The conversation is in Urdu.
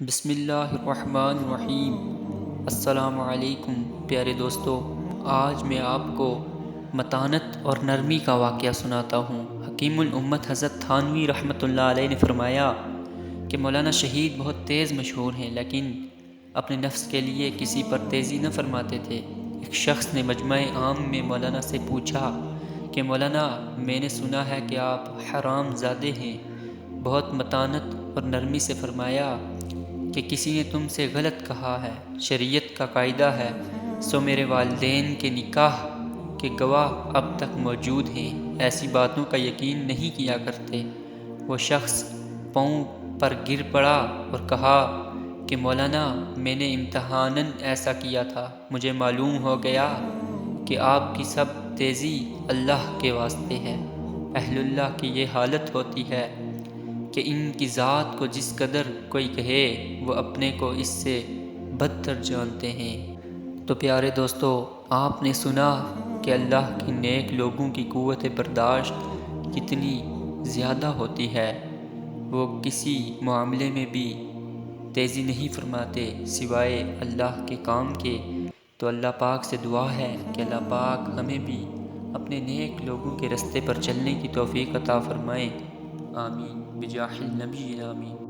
بسم اللہ الرحمن الرحیم۔ السلام علیکم پیارے دوستو، آج میں آپ کو متانت اور نرمی کا واقعہ سناتا ہوں۔ حکیم الامت حضرت تھانوی رحمۃ اللہ علیہ نے فرمایا کہ مولانا شہید بہت تیز مشہور ہیں، لیکن اپنے نفس کے لیے کسی پر تیزی نہ فرماتے تھے۔ ایک شخص نے مجمع عام میں مولانا سے پوچھا کہ مولانا، میں نے سنا ہے کہ آپ حرام زادے ہیں۔ بہت متانت اور نرمی سے فرمایا کہ کسی نے تم سے غلط کہا ہے، شریعت کا قاعدہ ہے، سو میرے والدین کے نکاح کے گواہ اب تک موجود ہیں، ایسی باتوں کا یقین نہیں کیا کرتے۔ وہ شخص پاؤں پر گر پڑا اور کہا کہ مولانا، میں نے امتحاناً ایسا کیا تھا، مجھے معلوم ہو گیا کہ آپ کی سب تیزی اللہ کے واسطے ہے۔ اہل اللہ کی یہ حالت ہوتی ہے کہ ان کی ذات کو جس قدر کوئی کہے، وہ اپنے کو اس سے بدتر جانتے ہیں۔ تو پیارے دوستو، آپ نے سنا کہ اللہ کے نیک لوگوں کی قوت برداشت کتنی زیادہ ہوتی ہے۔ وہ کسی معاملے میں بھی تیزی نہیں فرماتے سوائے اللہ کے کام کے۔ تو اللہ پاک سے دعا ہے کہ اللہ پاک ہمیں بھی اپنے نیک لوگوں کے رستے پر چلنے کی توفیق عطا فرمائے۔ آمین بجاہ النبی آمین۔